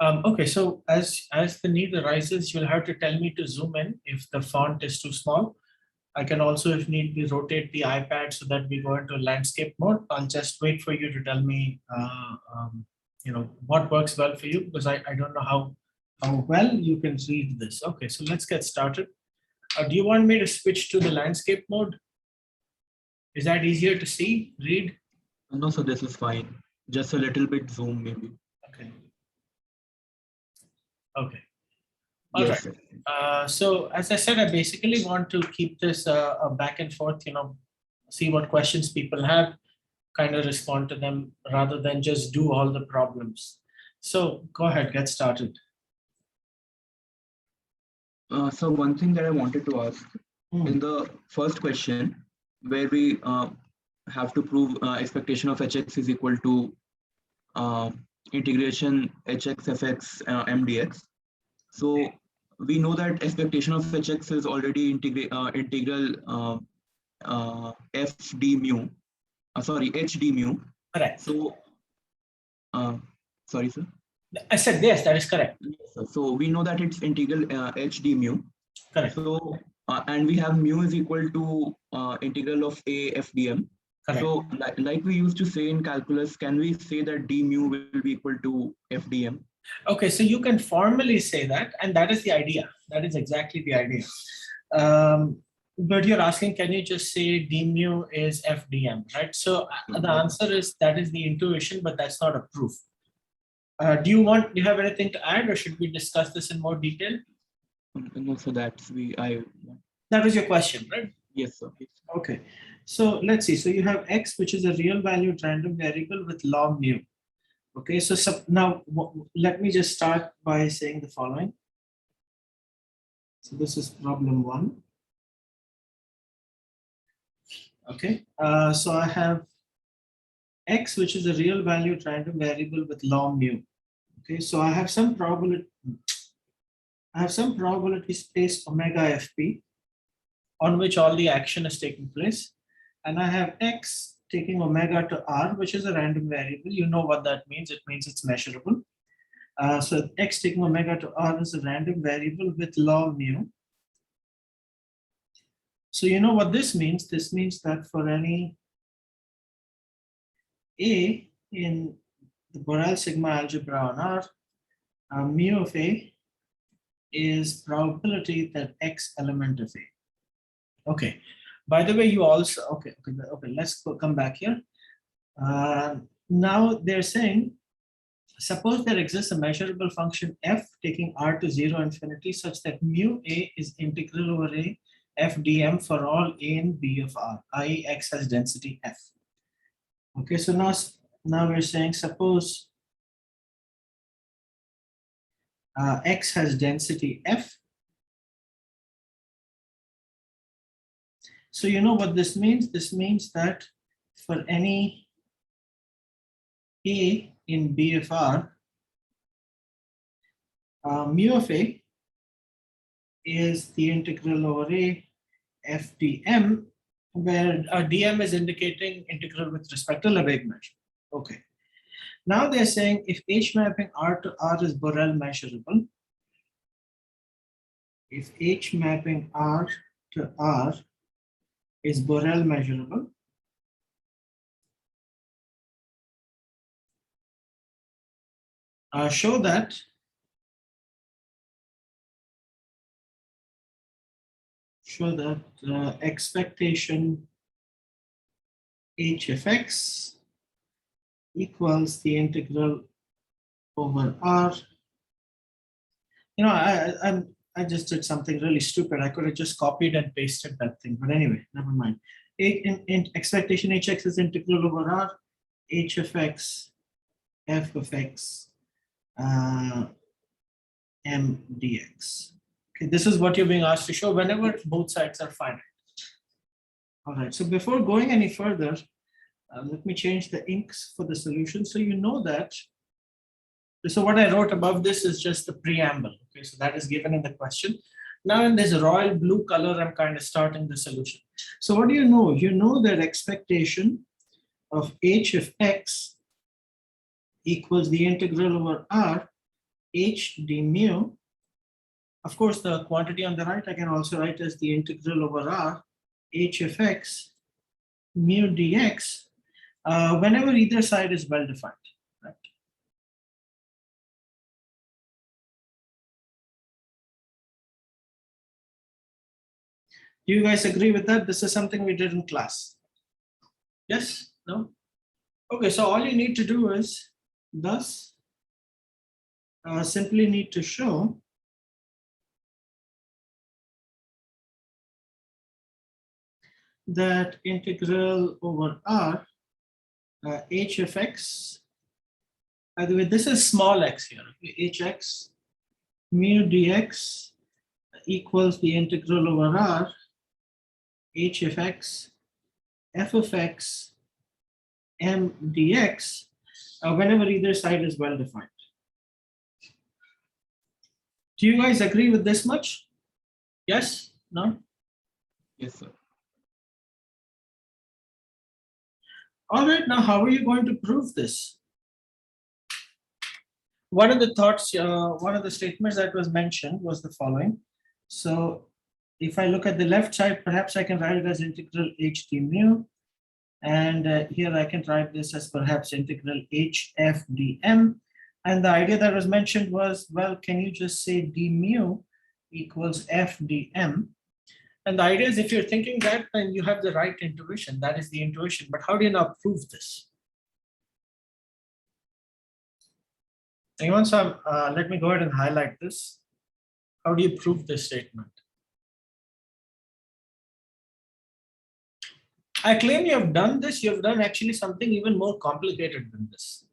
Okay, so as the need arises, you'll have to tell me to zoom in if the font is too small. I can also, if need be, rotate the iPad so that we go into landscape mode. I'll just wait for you to tell me, what works well for you, because I don't know how well you can read this. Okay, so let's get started. Do you want me to switch to the landscape mode? Is that easier to see, read? No, so this is fine. Just a little bit zoom maybe. Okay. Okay. All Yes, right. sir. So as I said, I basically want to keep this a back and forth, see what questions people have, kind of respond to them rather than just do all the problems. So go ahead, get started. So one thing that I wanted to ask in the first question, where we have to prove expectation of hx is equal to integration hx fx mdx. So we know that expectation of hx is already integral f d mu. Sorry, h d mu. Correct. So, sorry, sir. I said yes, that is correct. Yes, so we know that it's integral h d mu. Correct. So, and we have mu is equal to integral of a fdm. Correct. So, like we used to say in calculus, can we say that d mu will be equal to fdm? Okay, so you can formally say that, and that is the idea. That is exactly the idea. But you're asking, can you just say d mu is fdm, right? So the answer is that is the intuition, but that's not a proof. Do you have anything to add, or should we discuss this in more detail? No, so that's that was your question, right? Yes, sir. Okay, so let's see. So you have x, which is a real valued random variable with log mu. Okay, so now let me just start by saying the following. So this is problem 1. Okay, so I have x, which is a real valued random variable with log mu. Okay, so I have some probability space omega fp on which all the action is taking place, and I have x taking omega to r, which is a random variable. You know what that means. It means it's measurable. So x taking omega to r is a random variable with log mu. So you know what this means. This means that for any a in the Borel sigma algebra on R, mu of A is probability that X element of A. Okay. By the way, you also, okay, let's come back here. Now they're saying, suppose there exists a measurable function f taking r to 0 infinity such that mu A is integral over A f dm for all A and B of R, i.e. X has density f. Okay, so now we're saying, suppose X has density f. So you know what this means? This means that for any A in B of R, mu of A is the integral over A f dm, where dm is indicating integral with respect to Lebesgue measure. Okay. Now they're saying if H mapping R to R is Borel measurable, if H mapping R to R is Borel measurable, show that expectation h of x equals the integral over R. You know, I just did something really stupid. I could have just copied and pasted that thing, but anyway, never mind. In expectation hx is integral over R, h of x, f of x, m dx. Okay, this is what you're being asked to show whenever both sides are finite. All right, so before going any further, let me change the inks for the solution so you know that. So what I wrote above this is just the preamble. Okay, so that is given in the question. Now in this royal blue color, I'm kind of starting the solution. So what do you know? You know that expectation of h of x equals the integral over R h d mu. Of course, the quantity on the right, I can also write as the integral over r, h of x mu dx, whenever either side is well defined. Right? Do you guys agree with that? This is something we did in class. Yes? No? Okay, so all you need to do is thus simply need to show that integral over r h of x, by the way, this is small x here, hx mu dx equals the integral over r h of x f of x m dx, whenever either side is well defined. Do you guys agree with this much? Yes? No? Yes, sir. All right, now how are you going to prove this? One of the thoughts, one of the statements that was mentioned was the following. So if I look at the left side, perhaps I can write it as integral h d mu. And here I can write this as perhaps integral h f dm. And the idea that was mentioned was, well, can you just say d mu equals f dm? And the idea is, if you're thinking that, then you have the right intuition. That is the intuition. But how do you now prove this? Anyone? So let me go ahead and highlight this. How do you prove this statement? I claim you have done this. You have done actually something even more complicated than this.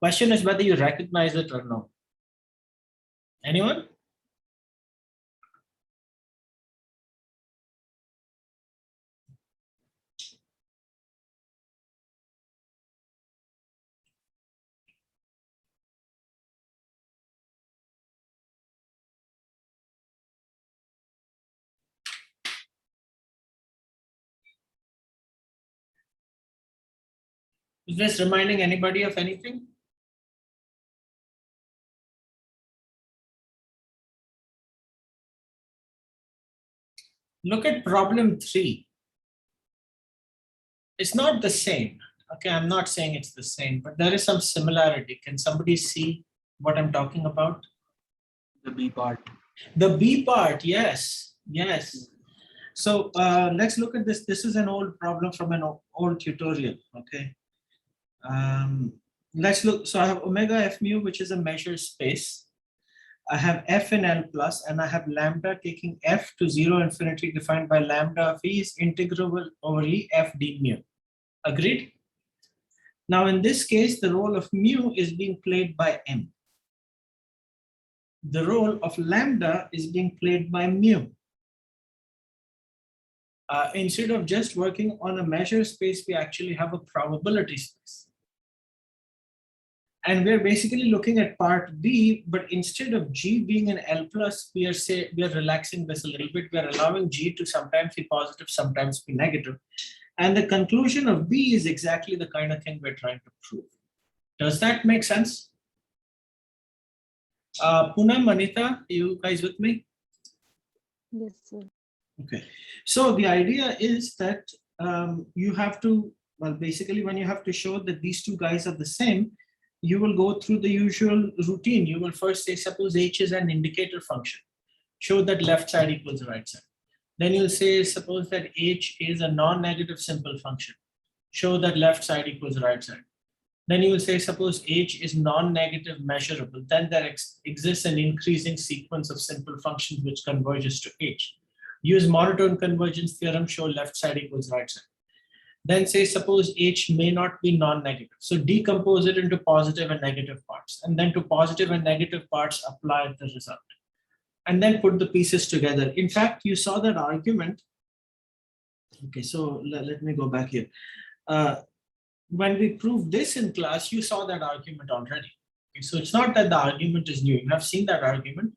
Question is whether you recognize it or not. Anyone? Is this reminding anybody of anything? Look at problem 3. It's not the same. Okay, I'm not saying it's the same, but there is some similarity. Can somebody see what I'm talking about? The B part. The B part, yes, yes. So let's look at this. This is an old problem from an old tutorial, okay? Let's look. So I have omega f mu, which is a measure space. I have f in L plus, and I have lambda taking f to 0 infinity defined by lambda of e is integral over e f d mu. Agreed? Now in this case, the role of mu is being played by m. The role of lambda is being played by mu. Instead of just working on a measure space, we actually have a probability space. And we're basically looking at part B, but instead of G being an L plus, we are relaxing this a little bit. We are allowing G to sometimes be positive, sometimes be negative. And the conclusion of B is exactly the kind of thing we're trying to prove. Does that make sense? Poonam, Anita, you guys with me? Yes, sir. Okay. So the idea is that you have to, well, basically when you have to show that these two guys are the same, you will go through the usual routine. You will first say, suppose H is an indicator function. Show that left side equals right side. Then you'll say, suppose that H is a non-negative simple function. Show that left side equals right side. Then you will say, suppose H is non-negative measurable. Then there exists an increasing sequence of simple functions which converges to H. Use monotone convergence theorem, show left side equals right side. Then say, suppose H may not be non-negative. So decompose it into positive and negative parts. And then to positive and negative parts, apply the result. And then put the pieces together. In fact, you saw that argument. Okay, so let me go back here. When we proved this in class, you saw that argument already. Okay, so it's not that the argument is new. You have seen that argument.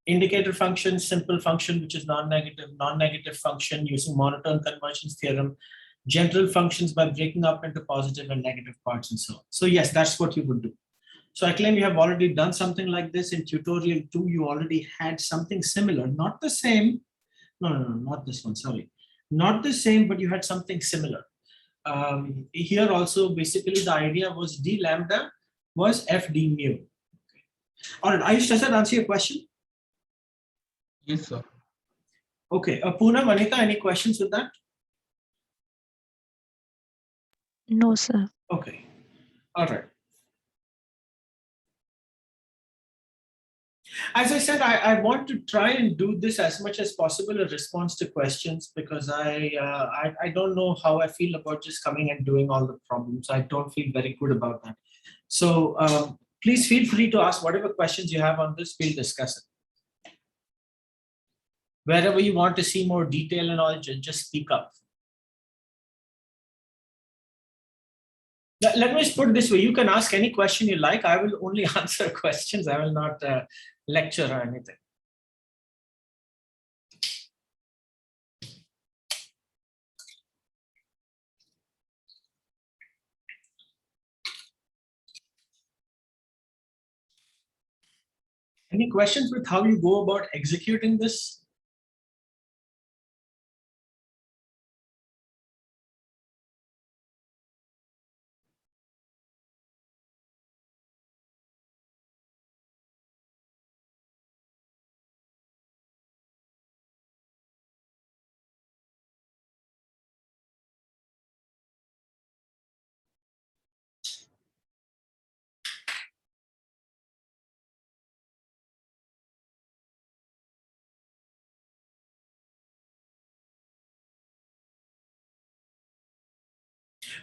Indicator function, simple function, which is non-negative function using monotone convergence theorem. general functions by breaking up into positive and negative parts and so on. So yes, that's what you would do. So I claim you have already done something like this in tutorial 2. You already had something similar, not the same. No, not this one, sorry. Not the same, but you had something similar. Here also, basically the idea was d lambda was f d mu. All right, Ayush, does that answer your question? Yes, sir. Okay, Poonam, Anika, any questions with that? No, sir. Okay, all right. As I said, I want to try and do this as much as possible in response to questions, because I don't know how I feel about just coming and doing all the problems. I don't feel very good about that. So please feel free to ask whatever questions you have on this, we'll discuss it. Wherever you want to see more detail and all, just speak up. Let me just put it this way. You can ask any question you like. I will only answer questions. I will not lecture or anything. Any questions with how you go about executing this?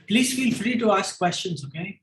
Please feel free to ask questions, okay?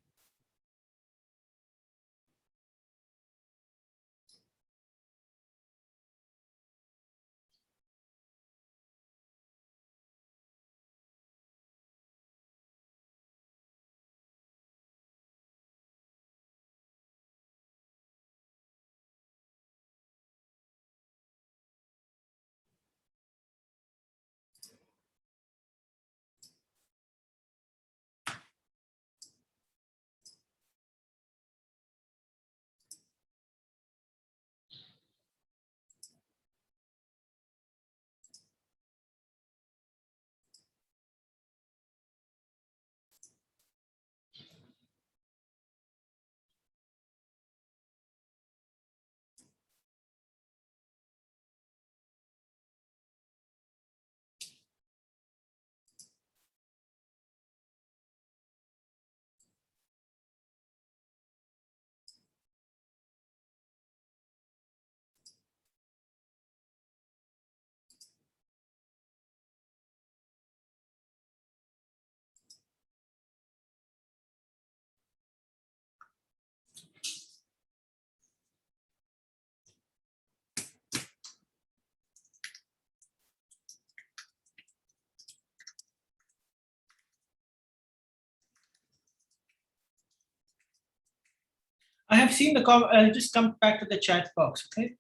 I have seen the comment. I'll just come back to the chat box, okay?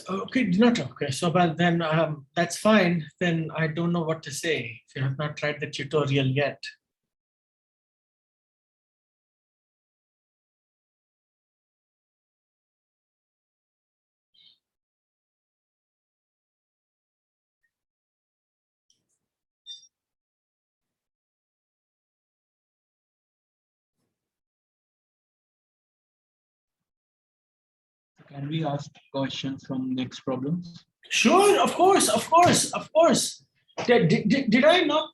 Okay, not okay. So, but then that's fine. Then I don't know what to say if you have not tried the tutorial yet. Can we ask questions from next problems? Sure, of course, of course, of course. Did I not,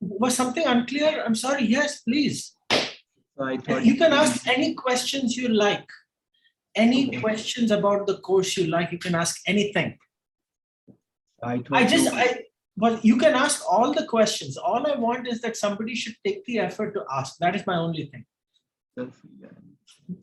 was something unclear? I'm sorry, yes, please. I thought You can ask any questions you like. Any Okay. questions about the course you like, you can ask anything. Well, you can ask all the questions. All I want is that somebody should take the effort to ask. That is my only thing.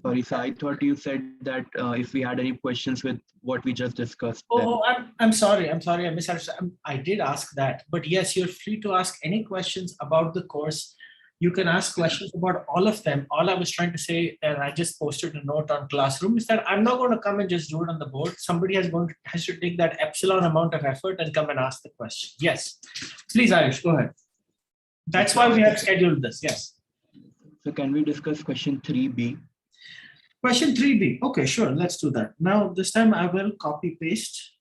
Sorry, sir. I thought you said that if we had any questions with what we just discussed. Oh, I'm sorry. I misunderstood. I did ask that, but yes, you're free to ask any questions about the course. You can ask questions about all of them. All I was trying to say, and I just posted a note on Classroom, is that I'm not going to come and just do it on the board. Somebody has to take that epsilon amount of effort and come and ask the question. Yes, please, Ayush, go ahead. That's why we have scheduled this. Yes. So can we discuss question 3B? Question 3B. Okay, sure. Let's do that. Now, this time I will copy paste.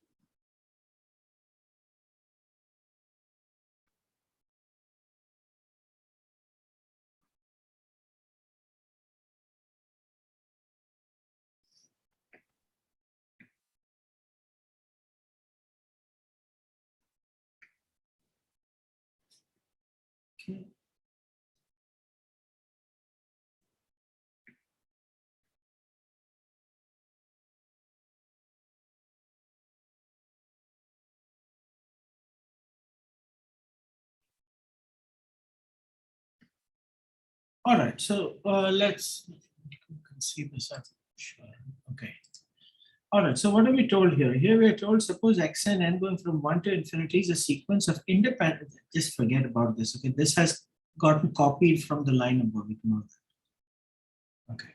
Okay. All right, so let's see this. Sure. Okay. All right, so what are we told here? Here we are told, suppose x and n going from 1 to infinity is a sequence of independent, just forget about this. Okay, this has gotten copied from the line above, ignore that. Okay.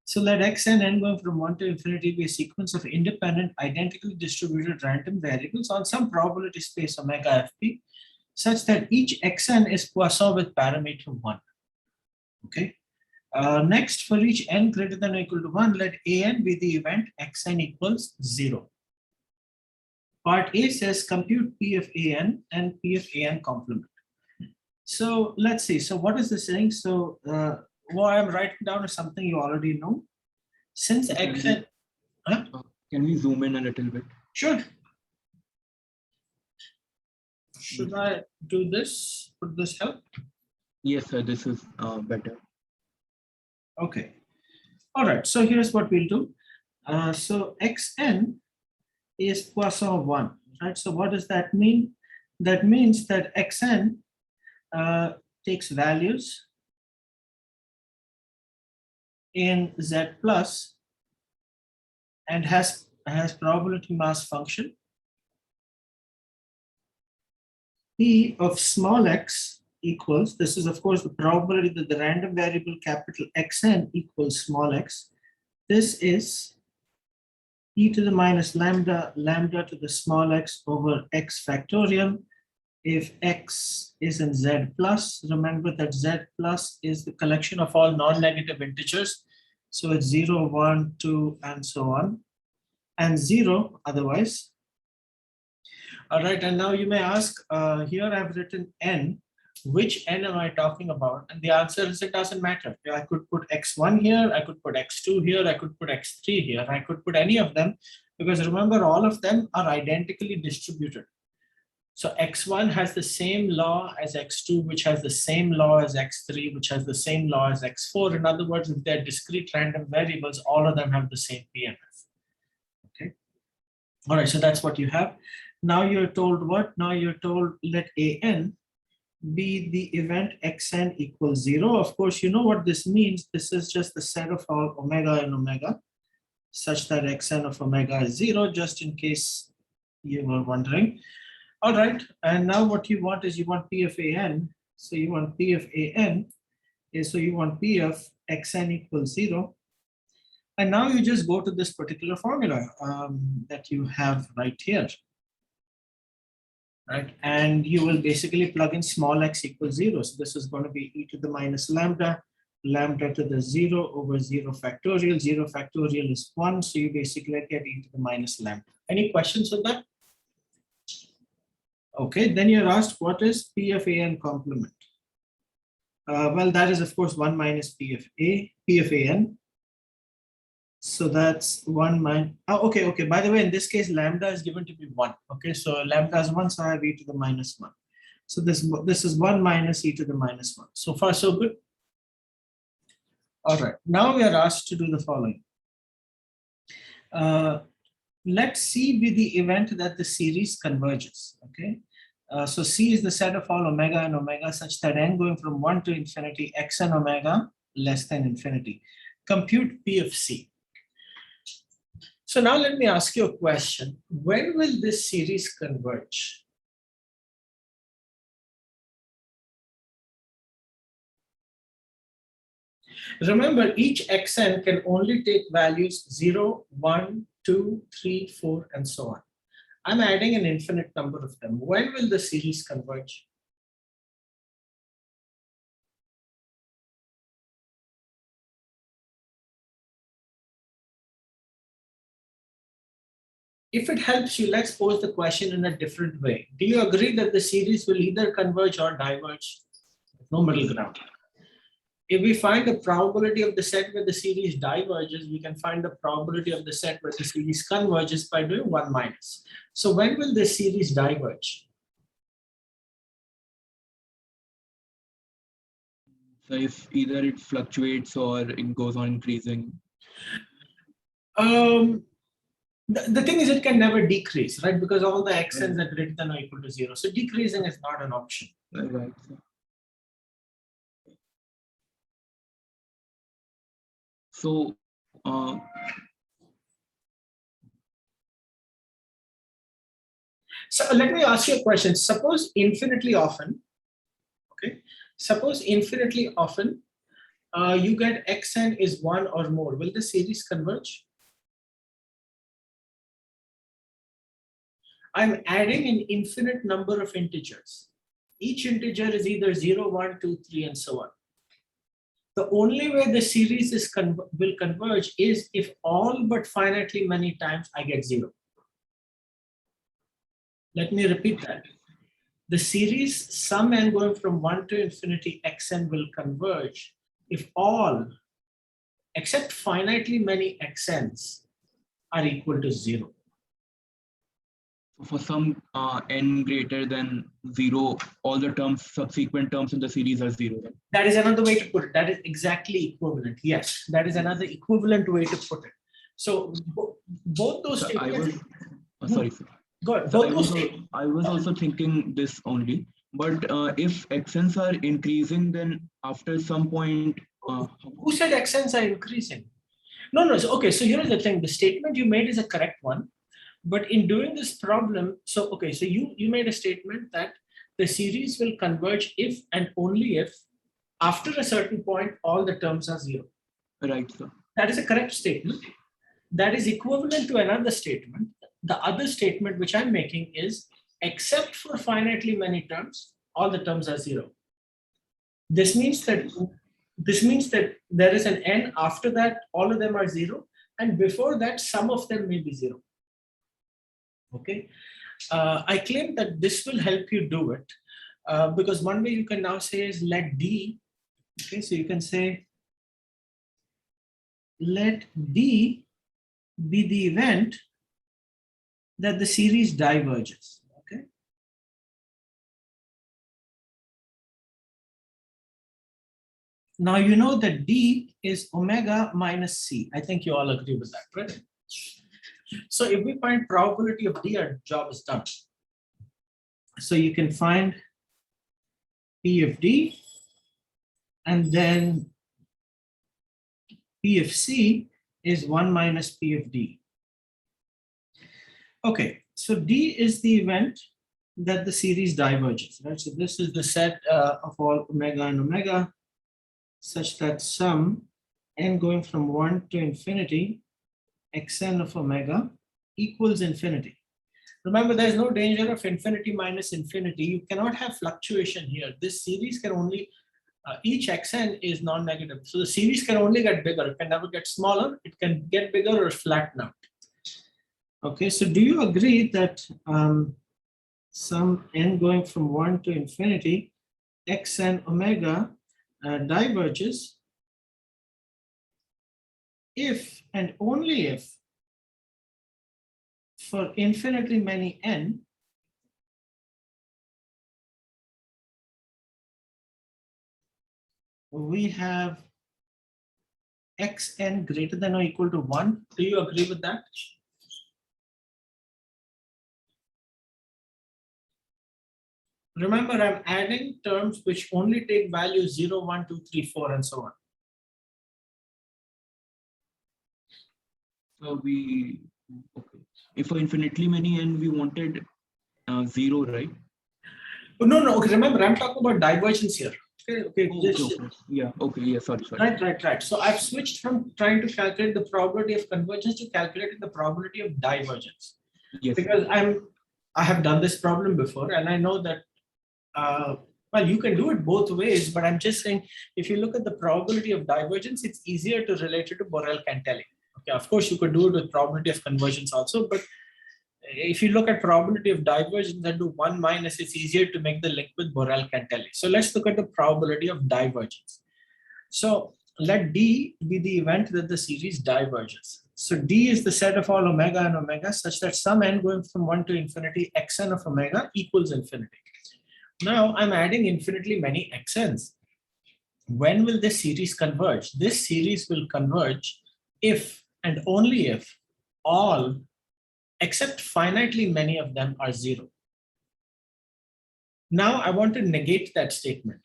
So let x and n going from 1 to infinity be a sequence of independent, identically distributed random variables on some probability space omega fp, such that each xn is Poisson with parameter 1. Okay. Next, for each n greater than or equal to 1, let an be the event xn equals 0. Part A says compute P of an and P of an complement. So let's see. So what is this saying? So what I'm writing down is something you already know. Since xn, Can we zoom in a little bit? sure. Should I do this? Would this help? Yes, sir. This is better. Okay. All right. So here's what we'll do. So xn is Poisson 1, right? So what does that mean? That means that xn takes values in z plus and has probability mass function P of small x equals, this is of course the probability that the random variable capital Xn equals small x. This is e to the minus lambda, lambda to the small x over x factorial. If x is in z plus, remember that z plus is the collection of all non-negative integers. So it's 0, 1, 2, and so on, and 0 otherwise. All right, and now you may ask, here I've written n, which n am I talking about? And the answer is it doesn't matter. I could put x1 here, I could put x2 here, I could put x3 here, I could put any of them, because remember all of them are identically distributed. So x1 has the same law as x2, which has the same law as x3, which has the same law as x4. In other words, if they're discrete random variables, all of them have the same PMF. Okay. All right, so that's what you have. Now you're told what? Now you're told let an be the event xn equals 0. Of course, you know what this means. This is just the set of all omega and omega, such that xn of omega is 0, just in case you were wondering. All right, and now what you want is you want P of an. So you want P of an is, so you want P of xn equals 0. And now you just go to this particular formula that you have right here. Right, and you will basically plug in small x equals 0. So this is going to be e to the minus lambda, lambda to the 0 over 0 factorial. 0 factorial is 1, so you basically get e to the minus lambda. Any questions with that? Okay, then you're asked what is P of an complement? Well, that is of course 1 minus P of an. So that's 1 minus, okay. By the way, in this case, lambda is given to be 1. Okay, so lambda is 1, so I have e to the minus 1. So this is 1 minus e to the minus 1. So far, so good. All right, now we are asked to do the following. Let C be the event that the series converges, okay? So C is the set of all omega and omega such that n going from 1 to infinity, x and omega less than infinity. Compute P of C. So now let me ask you a question. When will this series converge? Remember, each xn can only take values 0, 1, 2, 3, 4, and so on. I'm adding an infinite number of them. When will the series converge? If it helps you, let's pose the question in a different way. Do you agree that the series will either converge or diverge? No middle ground. If we find the probability of the set where the series diverges, we can find the probability of the set where the series converges by doing 1 minus. So when will the series diverge? So if either it fluctuates or it goes on increasing. The thing is, it can never decrease, right? Because all the xn's are greater than or equal to 0. So decreasing is not an option. Right. So So let me ask you a question. Suppose infinitely often, okay? Suppose infinitely often you get xn is 1 or more. Will the series converge? I'm adding an infinite number of integers. Each integer is either 0, 1, 2, 3, and so on. The only way the series will converge is if all but finitely many times I get 0. Let me repeat that. The series sum n going from 1 to infinity xn will converge if all except finitely many xn's are equal to 0. for some n greater than 0, all the terms, subsequent terms in the series are 0. Right? That is another way to put it. That is exactly equivalent. Yes, that is another equivalent way to put it. So both those So I statements. was sorry, sir. Go ahead. So Both those I was also thinking this only, but if xn's are increasing, then after some point, Who said xn's are increasing? No. So, okay, so here's the thing. The statement you made is a correct one. But in doing this problem, so okay, so you made a statement that the series will converge if and only if after a certain point all the terms are 0. right, sir. That is a correct statement. That is equivalent to another statement. The other statement which I'm making is except for finitely many terms, all the terms are 0. This means that there is an n after that, all of them are 0, and before that, some of them may be 0. Okay, I claim that this will help you do it because one way you can now say is let D. Okay, so you can say let D be the event that the series diverges. Okay. Now you know that D is omega minus C. I think you all agree with that, right? So if we find probability of D, our job is done. So you can find P of D, and then P of C is 1 minus P of D. Okay, so D is the event that the series diverges, right? So this is the set of all omega and omega such that sum n going from 1 to infinity xn of omega equals infinity. Remember, there's no danger of infinity minus infinity. You cannot have fluctuation here. This series can only, each xn is non-negative. So the series can only get bigger. It can never get smaller. It can get bigger or flatten out. Okay, so do you agree that sum n going from 1 to infinity, xn omega diverges if and only if for infinitely many n, we have xn greater than or equal to 1. Do you agree with that? Remember, I'm adding terms which only take values 0, 1, 2, 3, 4, and so on. So we, okay. If for infinitely many n, we wanted 0, right? Oh, no. Okay, remember, I'm talking about divergence here. Okay. Oh, This, okay. Yeah. Okay. Yeah. Sorry. right. So I've switched from trying to calculate the probability of convergence to calculating the probability of divergence. Yes. Because I have done this problem before, and I know that well, you can do it both ways, but I'm just saying, if you look at the probability of divergence, it's easier to relate it to Borel-Cantelli. Okay, of course, you could do it with probability of convergence also, but if you look at probability of divergence and do 1 minus, it's easier to make the link with Borel-Cantelli. So let's look at the probability of divergence. So let D be the event that the series diverges. So D is the set of all omega and omega such that some n going from 1 to infinity xn of omega equals infinity. Now I'm adding infinitely many xn's. When will this series converge? This series will converge if and only if all except finitely many of them are 0. Now I want to negate that statement.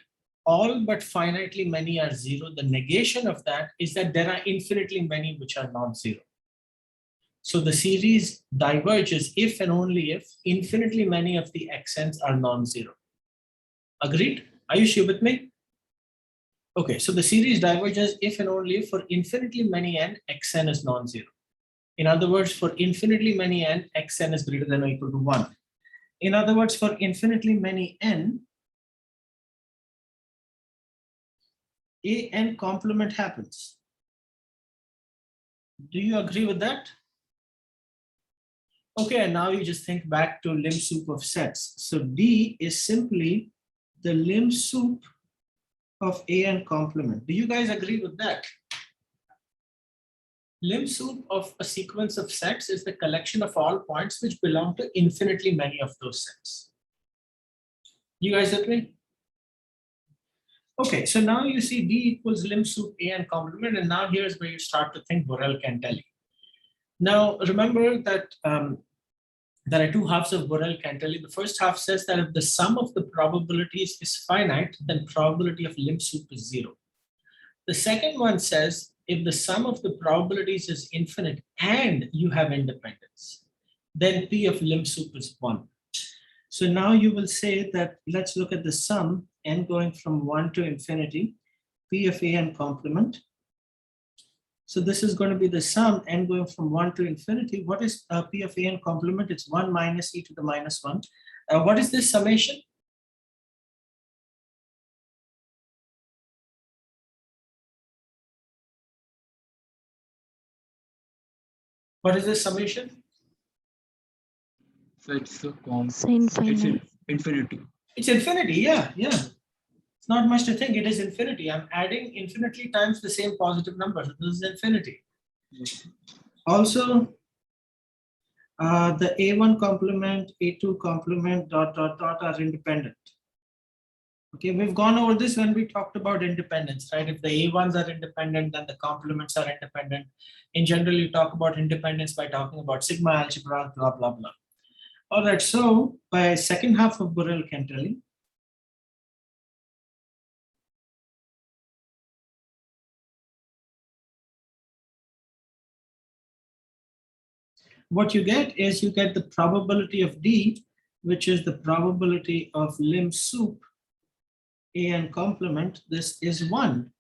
All but finitely many are 0. The negation of that is that there are infinitely many which are non-zero. So the series diverges if and only if infinitely many of the xn's are non-zero. Agreed? Are you sure with me? Okay, so the series diverges if and only if for infinitely many n, xn is non-zero. In other words, for infinitely many n, xn is greater than or equal to 1. In other words, for infinitely many n, an complement happens. Do you agree with that? Okay, and now you just think back to lim sup of sets. So D is simply the lim sup of an complement. Do you guys agree with that? Lim sup of a sequence of sets is the collection of all points which belong to infinitely many of those sets. You guys agree? Okay, so now you see D equals lim sup an complement, and now here's where you start to think Borel-Cantelli. Now remember that there are two halves of Borel-Cantelli. The first half says that if the sum of the probabilities is finite, then probability of lim sup is 0. The second one says if the sum of the probabilities is infinite and you have independence, then P of lim sup is 1. So now you will say that let's look at the sum n going from 1 to infinity, P of an complement. So this is going to be the sum n going from 1 to infinity. What is P of an complement? It's 1 minus e to the minus 1. What is this summation? What is this summation? So it's a It's infinite. infinity. It's infinity, yeah. It's not much to think, it is infinity. I'm adding infinitely times the same positive number. So this is infinity. Yes. Also, the A1 complement, A2 complement, ... are independent. Okay, we've gone over this when we talked about independence, right? If the A1s are independent, then the complements are independent. In general, you talk about independence by talking about sigma algebra, blah, blah, blah. All right, so by second half of Borel-Cantelli, what you get is you get the probability of D, which is the probability of lim sup an complement. This is 1.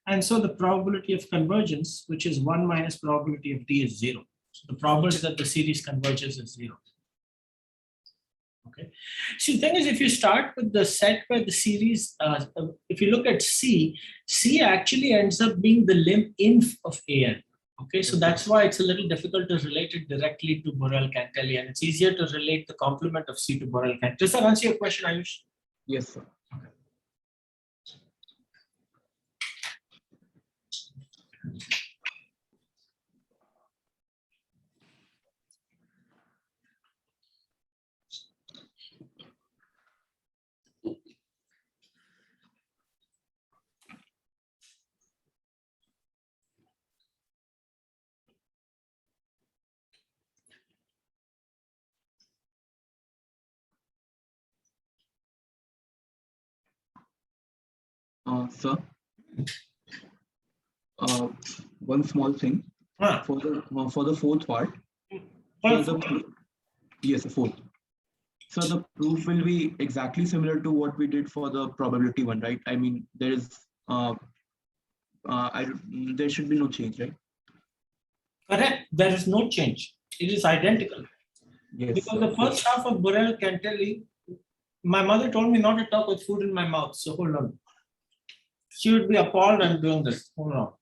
And so the probability of convergence, which is 1 minus probability of D, is 0. So the probability that the series converges is 0. Okay. See, the thing is, if you start with the set where the series, if you look at C actually ends up being the lim inf of an. Okay, so that's why it's a little difficult to relate it directly to Borel-Cantelli, and it's easier to relate the complement of C to Borel-Cantelli. Does that answer your question, Ayush? Yes, sir. Okay. Sir, one small thing for the fourth part. So yes, the fourth. So the proof will be exactly similar to what we did for the probability one, right? I mean, there is there should be no change, right? Correct. There is no change. It is identical. Yes. Because sir. the first half of Borel can tell you, my mother told me not to talk with food in my mouth. So hold on. She would be appalled I'm doing this. Hold on.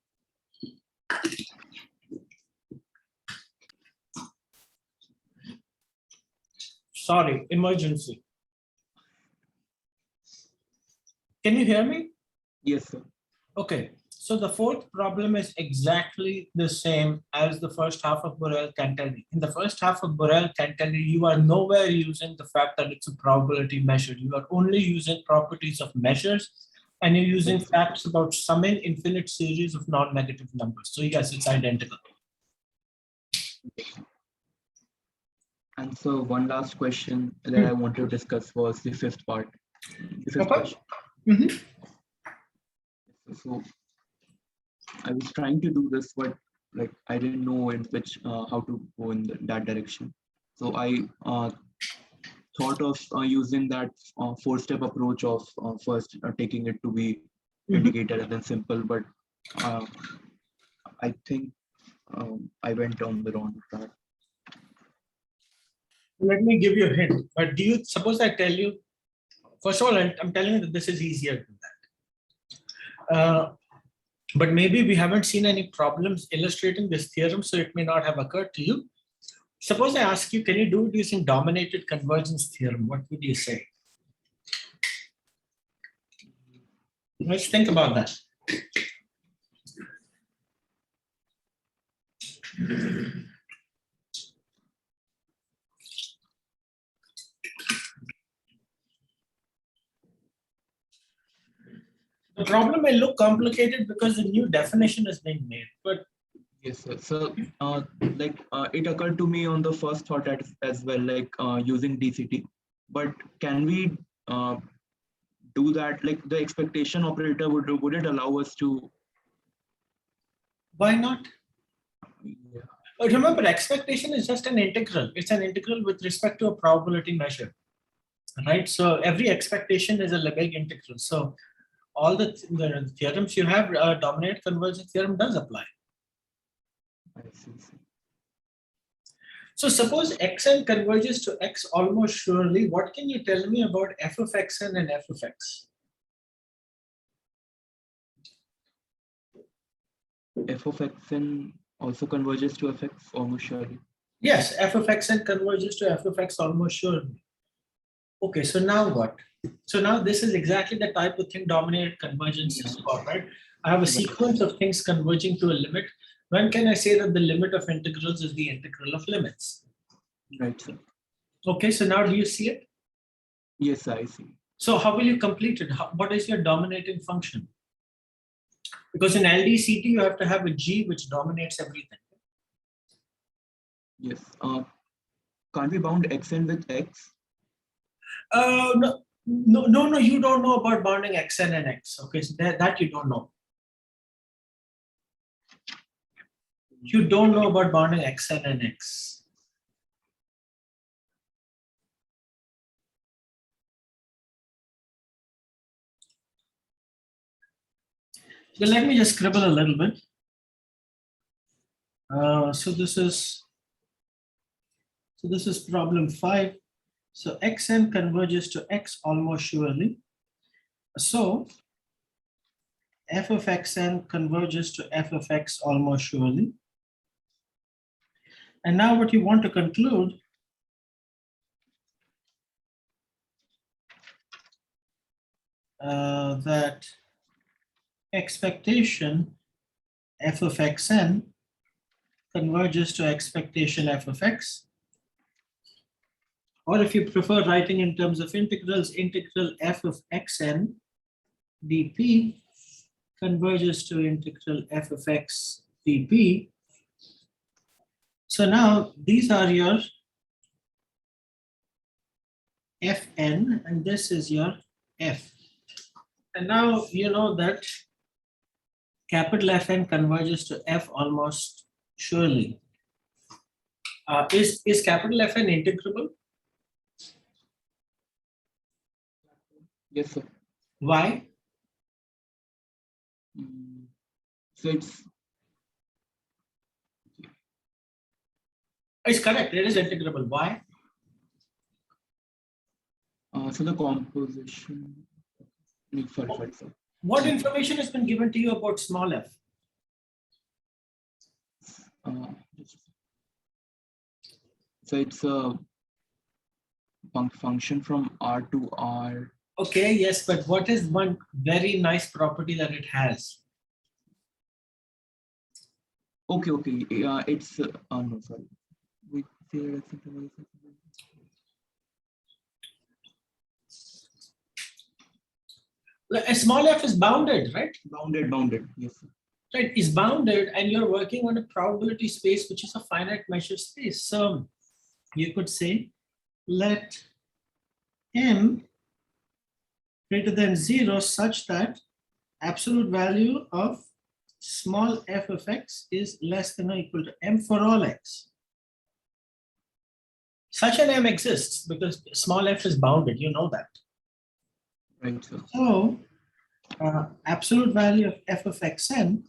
Sorry, emergency. Can you hear me? Yes, sir. Okay. So the fourth problem is exactly the same as the first half of Borel can tell you. In the first half of Borel can tell you, you are nowhere using the fact that it's a probability measure. You are only using properties of measures, and you're using Yes. facts about summing infinite series of non-negative numbers. So yes, it's identical. And so one last question that I want to discuss was the fifth part. The fifth Okay. question. Mhm. So I was trying to do this, but like I didn't know in which how to go in that direction. So I thought of using that four-step approach of first taking it to be indicator and then simple, but I think I went on the wrong track. Let me give you a hint. But do you suppose I tell you? First of all, I'm telling you that this is easier than that. But maybe we haven't seen any problems illustrating this theorem, so it may not have occurred to you. Suppose I ask you, can you do it using dominated convergence theorem? What would you say? Let's think about that. The problem may look complicated because the new definition is being made, but Yes, sir. So, it occurred to me on the first thought as well, like using DCT. But can we do that? Like the expectation operator would it allow us to? why not? Yeah. But remember, expectation is just an integral. It's an integral with respect to a probability measure, right? So every expectation is a Lebesgue integral. So all the theorems you have, dominant convergence theorem does apply. I see. So suppose xn converges to x almost surely. What can you tell me about f of xn and f of x? F of xn also converges to fx almost surely. Yes, f of xn converges to f of x almost surely. Okay, so now what? So now this is exactly the type of thing dominated convergence is for, right? I have a sequence of things converging to a limit. When can I say that the limit of integrals is the integral of limits? Right, sir. Okay, so now do you see it? Yes, I see. So how will you complete it? What is your dominating function? Because in LDCT, you have to have a G which dominates everything. Yes. Can't we bound xn with x? No, you don't know about bounding xn and x. Okay, so that you don't know. You don't know about bounding xn and x. So let me just scribble a little bit. So this is problem 5. So xn converges to x almost surely. So f of xn converges to f of x almost surely. And now what you want to conclude that expectation f of xn converges to expectation f of x. Or if you prefer writing in terms of integrals, integral f of xn dp converges to integral f of x dp. So now these are your fn and this is your f. And now you know that capital Fn converges to F almost surely. Is capital Fn integrable? Yes, sir. Why? So it's It's correct. It is integrable. Why? so the composition. No, sorry, sir. What information has been given to you about small f? Just- So it's a function from R to R. Okay, yes, but what is one very nice property that it has? Okay. It's no, sorry. We say A small f is bounded, right? bounded. Yes, sir. Right, is bounded, and you're working on a probability space, which is a finite measure space. So you could say, let m greater than 0 such that absolute value of small f of x is less than or equal to m for all x. Such an m exists because small f is bounded, you know that. Right, sir. So absolute value of f of xn,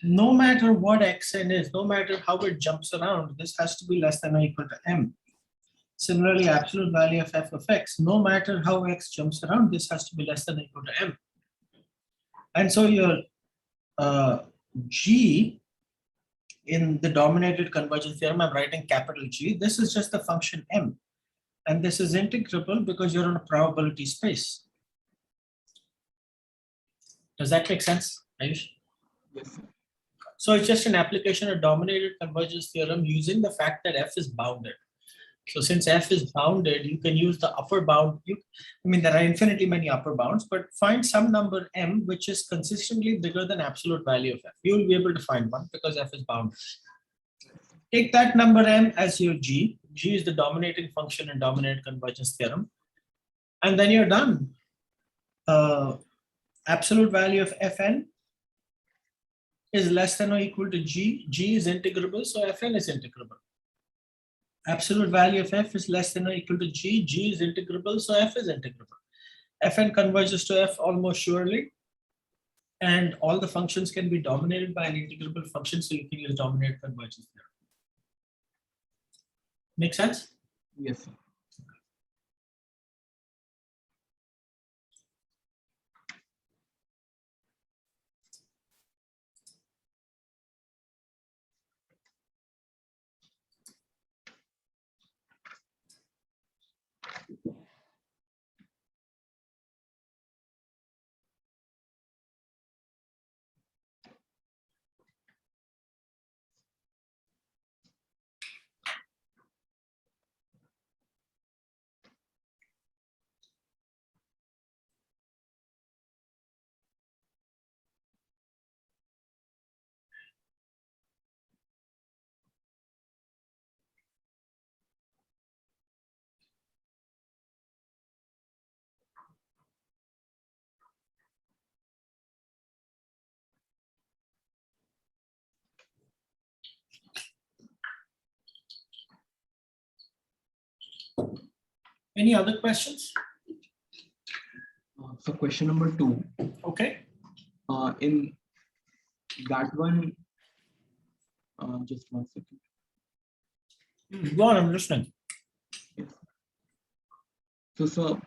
no matter what xn is, no matter how it jumps around, this has to be less than or equal to m. Similarly, absolute value of f of x, no matter how x jumps around, this has to be less than or equal to m. And so your g in the dominated convergence theorem, I'm writing capital G. This is just the function m. And this is integrable because you're in a probability space. Does that make sense, Ayush? Yes, sir. So it's just an application of dominated convergence theorem using the fact that f is bounded. So since f is bounded, you can use the upper bound. There are infinitely many upper bounds, but find some number m which is consistently bigger than absolute value of f. You will be able to find one because f is bounded. Take that number m as your g. G is the dominating function in dominated convergence theorem. And then you're done. Absolute value of fn is less than or equal to g. G is integrable, so fn is integrable. Absolute value of f is less than or equal to g. G is integrable, so f is integrable. Fn converges to f almost surely. And all the functions can be dominated by an integrable function, so you can use dominated convergence theorem. Make sense? Yes, sir. Any other questions? So question number 2. Okay. In that one, just 1 second. Go on, I'm listening. Yes. So,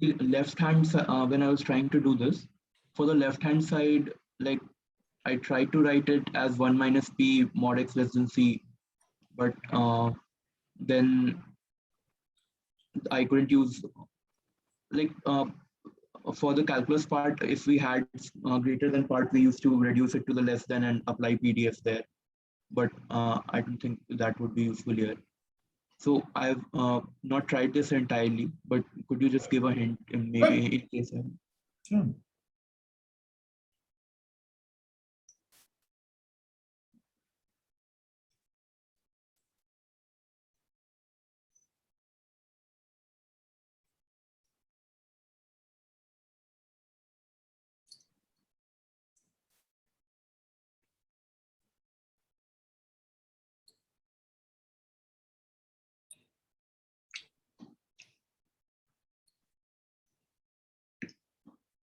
the left hand side, when I was trying to do this, for the left hand side, like I tried to write it as 1 minus p mod x less than c, but then I couldn't use, like for the calculus part, if we had greater than part, we used to reduce it to the less than and apply PDF there. But I don't think that would be useful here. So I've not tried this entirely, but could you just give a hint in maybe in case I Sure.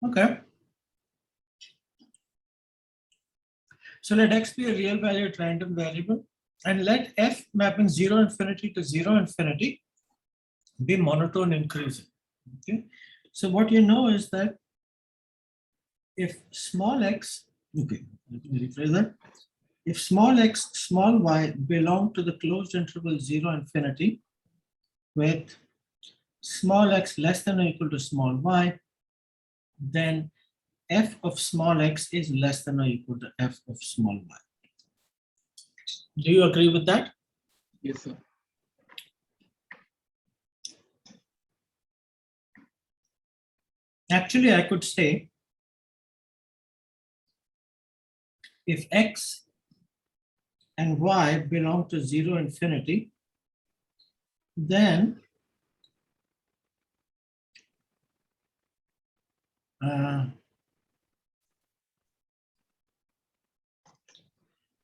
Okay. So let x be a real valued random variable and let f mapping 0 infinity to 0 infinity be monotone increasing. Okay. So what you know is that if small x, okay, let me rephrase that. If small x, small y belong to the closed interval 0 infinity with small x less than or equal to small y, then f of small x is less than or equal to f of small y. Do you agree with that? Yes, sir. Actually, I could say if x and y belong to 0 infinity, then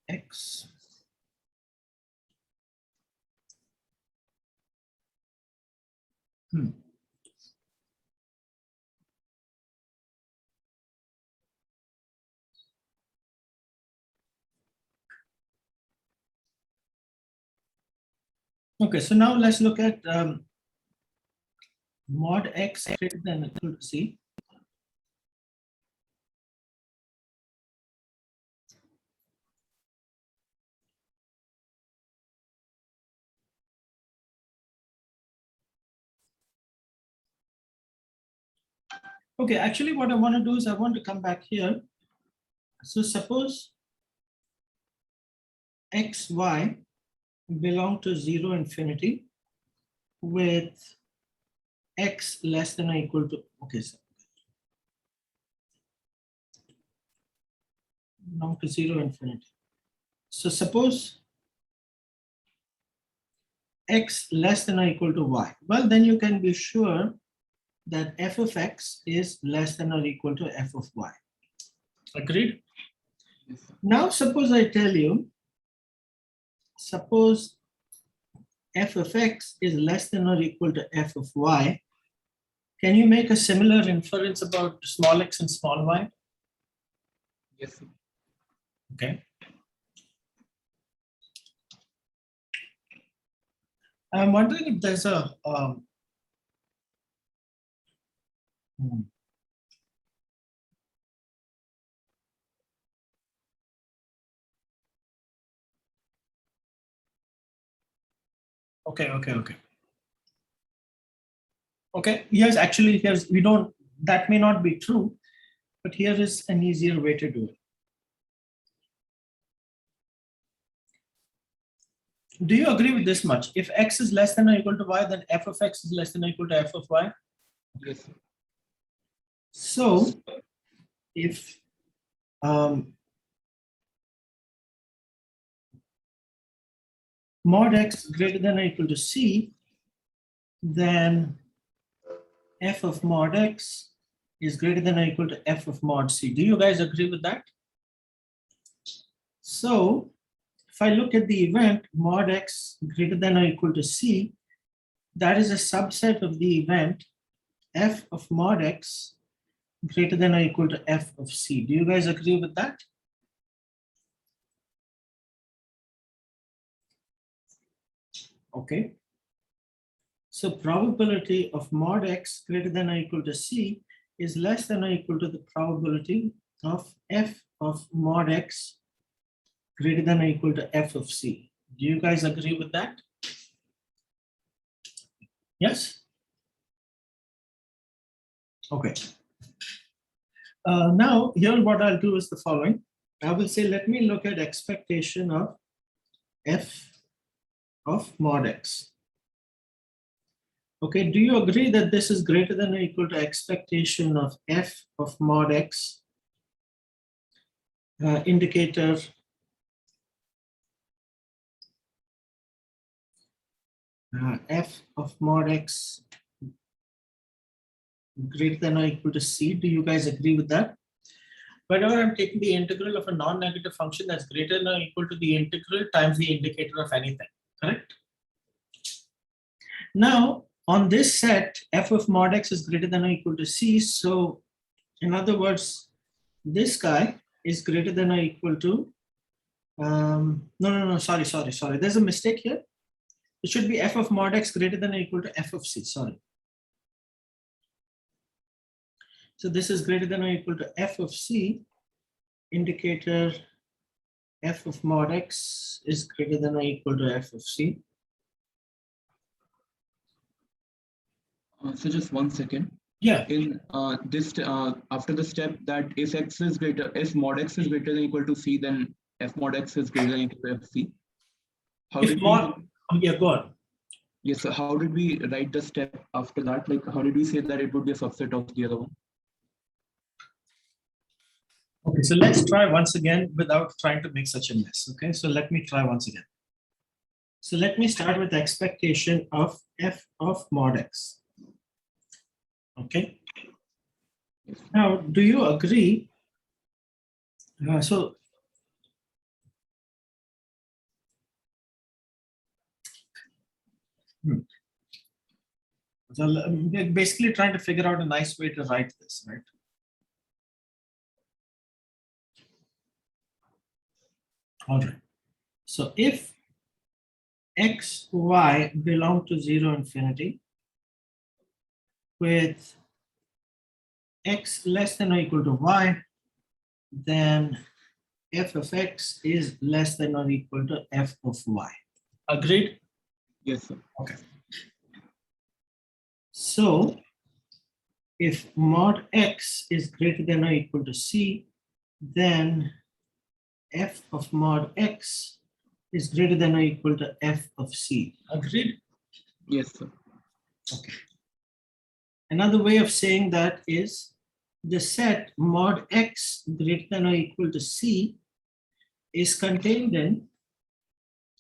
x Okay, so now let's look at mod x greater than or equal to c. Okay, actually what I want to do is I want to come back here. So suppose x, y belong to 0 infinity with x less than or equal to, okay, so belong to 0 infinity. So suppose x less than or equal to y. Well, then you can be sure that f of x is less than or equal to f of y. Agreed? Yes, sir. Now suppose I tell you, suppose f of x is less than or equal to f of y, can you make a similar inference about small x and small y? Yes, sir. Okay. I'm wondering if there's a okay. Okay, yes, actually, here's we don't, that may not be true, but here is an easier way to do it. Do you agree with this much? If x is less than or equal to y, then f of x is less than or equal to f of y. Yes, sir. So if mod x greater than or equal to c, then f of mod x is greater than or equal to f of mod c. Do you guys agree with that? So if I look at the event mod x greater than or equal to c, that is a subset of the event f of mod x greater than or equal to f of c. Do you guys agree with that? Okay. So probability of mod x greater than or equal to c is less than or equal to the probability of f of mod x greater than or equal to f of c. Do you guys agree with that? Yes? Okay. Now, here what I'll do is the following. I will say, let me look at expectation of f of mod x. Okay, do you agree that this is greater than or equal to expectation of f of mod x? Indicator f of mod x greater than or equal to c. Do you guys agree with that? Whenever I'm taking the integral of a non-negative function that's greater than or equal to the integral times the indicator of anything, correct? Now, on this set, f of mod x is greater than or equal to c, so In other words, this guy is greater than or equal to, no, sorry. There's a mistake here. It should be f of mod x greater than or equal to f of c, sorry. So this is greater than or equal to f of c, indicator f of mod x is greater than or equal to f of c. So just 1 second. Yeah, In this after the step that if x is greater, if mod x is greater than or equal to c, then f mod x is greater than or equal to f c. How if did mod, yeah, go on. Yes, so how did we write the step after that? Like, how did we say that it would be a subset of the other one? Okay, so let's try once again without trying to make such a mess. Okay, so let me try once again. So let me start with the expectation of f of mod x. Okay. Yes. Now, do you agree? So we're basically trying to figure out a nice way to write this, right? All right. So if x, y belong to 0 infinity with x less than or equal to y, then f of x is less than or equal to f of y. Agreed? Yes, sir. Okay. So if mod x is greater than or equal to c, then f of mod x is greater than or equal to f of c. Agreed? Yes, sir. Okay. Another way of saying that is the set mod x greater than or equal to c is contained in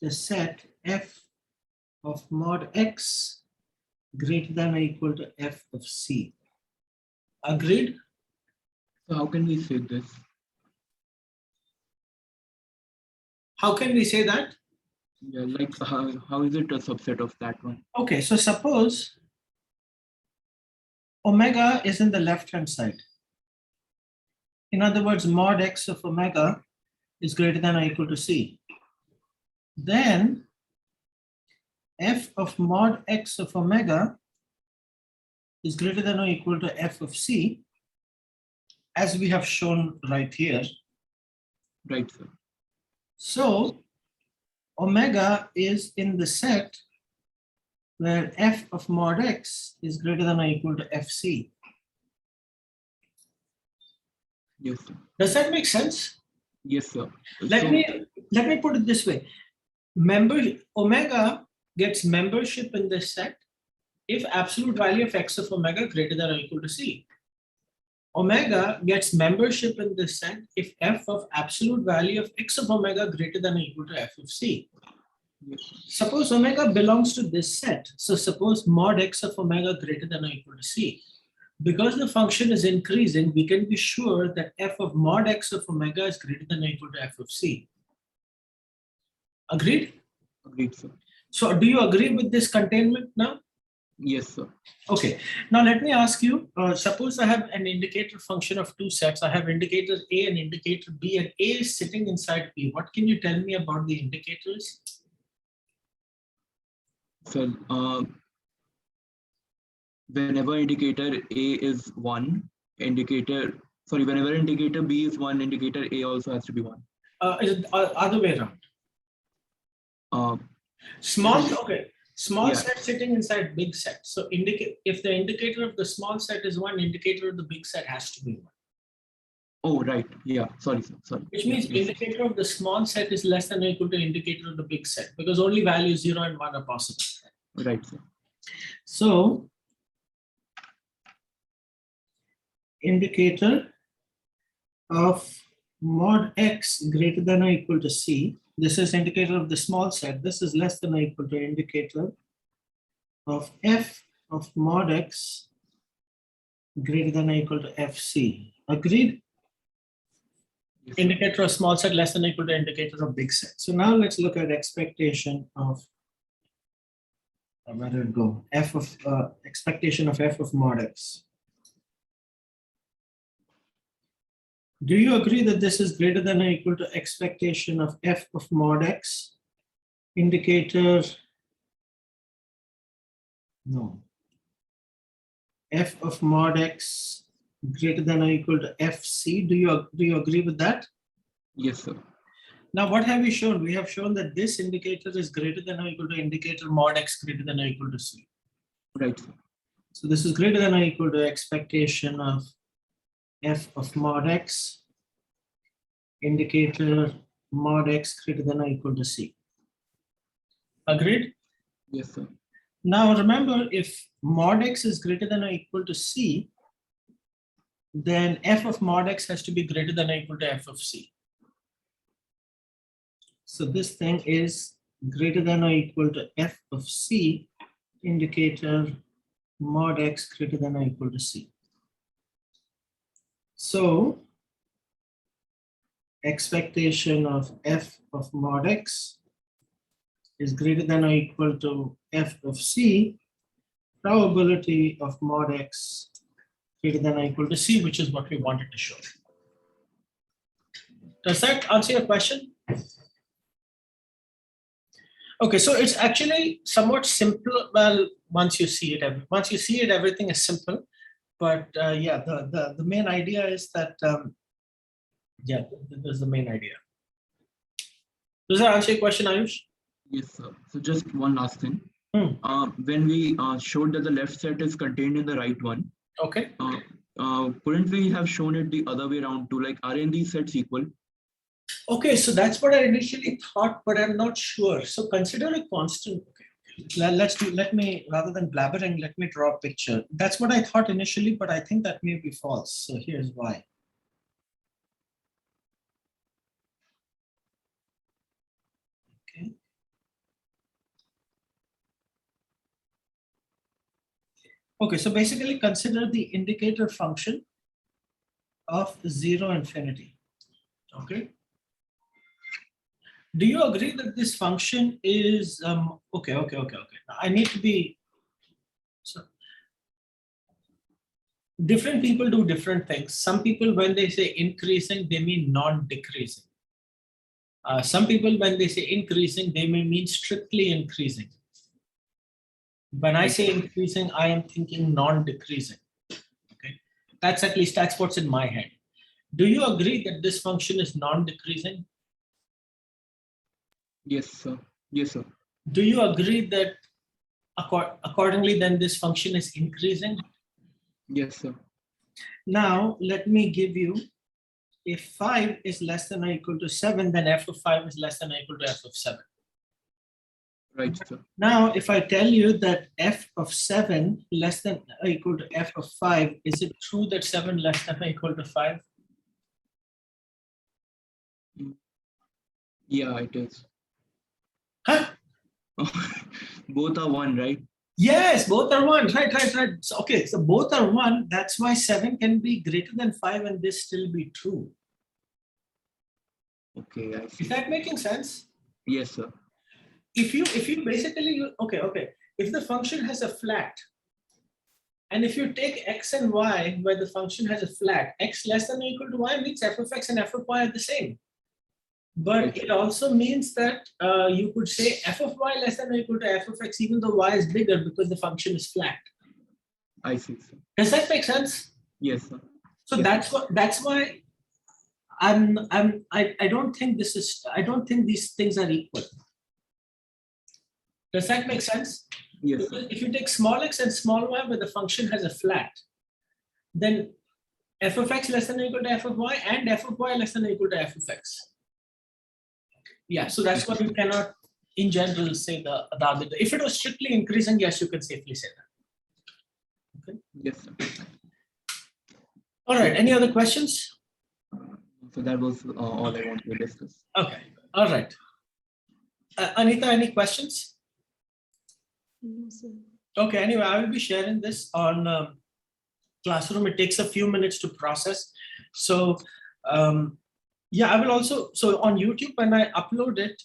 the set f of mod x greater than or equal to f of c. Agreed? So how can we say this? How can we say that? Yeah, like how is it a subset of that one? Okay, so suppose omega is in the left-hand side. In other words, mod x of omega is greater than or equal to c. Then f of mod x of omega is greater than or equal to f of c, as we have shown right here. Right, sir. So omega is in the set where f of mod x is greater than or equal to fc. Yes, sir. Does that make sense? Yes, sir. Let So, me put it this way. Omega gets membership in this set if absolute value of x of omega greater than or equal to c. Omega gets membership in this set if f of absolute value of x of omega greater than or equal to f of c. yes, Suppose omega belongs to this set. So suppose mod x of omega greater than or equal to c. Because the function is increasing, we can be sure that f of mod x of omega is greater than or equal to f of c. Agreed? agreed, sir. So do you agree with this containment now? Yes, sir. Okay, now let me ask you, suppose I have an indicator function of two sets. I have indicator A and indicator B, and A is sitting inside B. What can you tell me about the indicators? So, whenever indicator A is 1, whenever indicator B is 1, indicator A also has to be 1. Is it other way around? Uh, Small, okay. Small Yeah. set sitting inside big set. So if the indicator of the small set is 1, indicator of the big set has to be 1. oh, right. Yeah. Sorry, sir. Sorry. Which means Yes. indicator of the small set is less than or equal to indicator of the big set, because only values 0 and 1 are possible. Right, sir. So indicator of mod x greater than or equal to c. This is indicator of the small set. This is less than or equal to indicator of f of mod x greater than or equal to fc. Agreed? Yes, sir. Indicator of small set less than or equal to indicator of big set. So now let's look at expectation of, where did it go? F of expectation of f of mod x. Do you agree that this is greater than or equal to expectation of f of mod x? Indicator, no. F of mod x greater than or equal to fc. Do you agree with that? Yes, sir. Now, what have we shown? We have shown that this indicator is greater than or equal to indicator mod x greater than or equal to c. Right, sir. So this is greater than or equal to expectation of f of mod x, indicator mod x greater than or equal to c. Agreed? Yes, sir. Now remember, if mod x is greater than or equal to c, then f of mod x has to be greater than or equal to f of c. So this thing is greater than or equal to f of c, indicator mod x greater than or equal to c. So expectation of f of mod x is greater than or equal to f of c, probability of mod x greater than or equal to c, which is what we wanted to show. Does that answer your question? Okay, so it's actually somewhat simple. Well, once you see it, everything is simple. But yeah, the main idea is that yeah, there's the main idea. Does that answer your question, Ayush? Yes, sir. So just one last thing. Hmm. When we showed that the left set is contained in the right one, Okay. couldn't we have shown it the other way around too? Like, are these sets equal? Okay, so that's what I initially thought, but I'm not sure. So consider a constant. Okay, let me, rather than blabbering, let me draw a picture. That's what I thought initially, but I think that may be false. So here's why. Okay. Okay, so basically consider the indicator function of 0 infinity. Okay. Do you agree that this function is okay? I need to be, so different people do different things. Some people, when they say increasing, they mean non-decreasing. Some people, when they say increasing, they may mean strictly increasing. When I say increasing, I am thinking non-decreasing. Okay, that's what's in my head. Do you agree that this function is non-decreasing? Yes, sir. Yes, sir. Do you agree that accordingly then this function is increasing? Yes, sir. Now let me give you, if 5 is less than or equal to 7, then f of 5 is less than or equal to f of 7. Right, sir. Now if I tell you that f of 7 less than or equal to f of 5, is it true that 7 less than or equal to 5? Yeah, it is. Huh? Both are 1, right? Yes, both are 1. Right. So, okay, so both are 1. That's why 7 can be greater than 5 and this still be true. Okay, I see. Is that making sense? Yes, sir. If you basically, okay. If the function has a flat, and if you take x and y where the function has a flat, x less than or equal to y means f of x and f of y are the same. But it also means that you could say f of y less than or equal to f of x even though y is bigger because the function is flat. I see, sir. Does that make sense? Yes, sir. So yes, that's why I don't think these things are equal. Does that make sense? Yes, sir. If you take small x and small y where the function has a flat, then f of x less than or equal to f of y and f of y less than or equal to f of x. Yeah, so that's why you cannot in general say the other. If it was strictly increasing, yes, you can safely say that. Okay. Yes, sir. All right, any other questions? So that was all I wanted to discuss. Okay, all right. Anita, any questions? No, sir. Okay, anyway, I will be sharing this on Classroom. It takes a few minutes to process. So yeah, I will also, so on YouTube, when I upload it,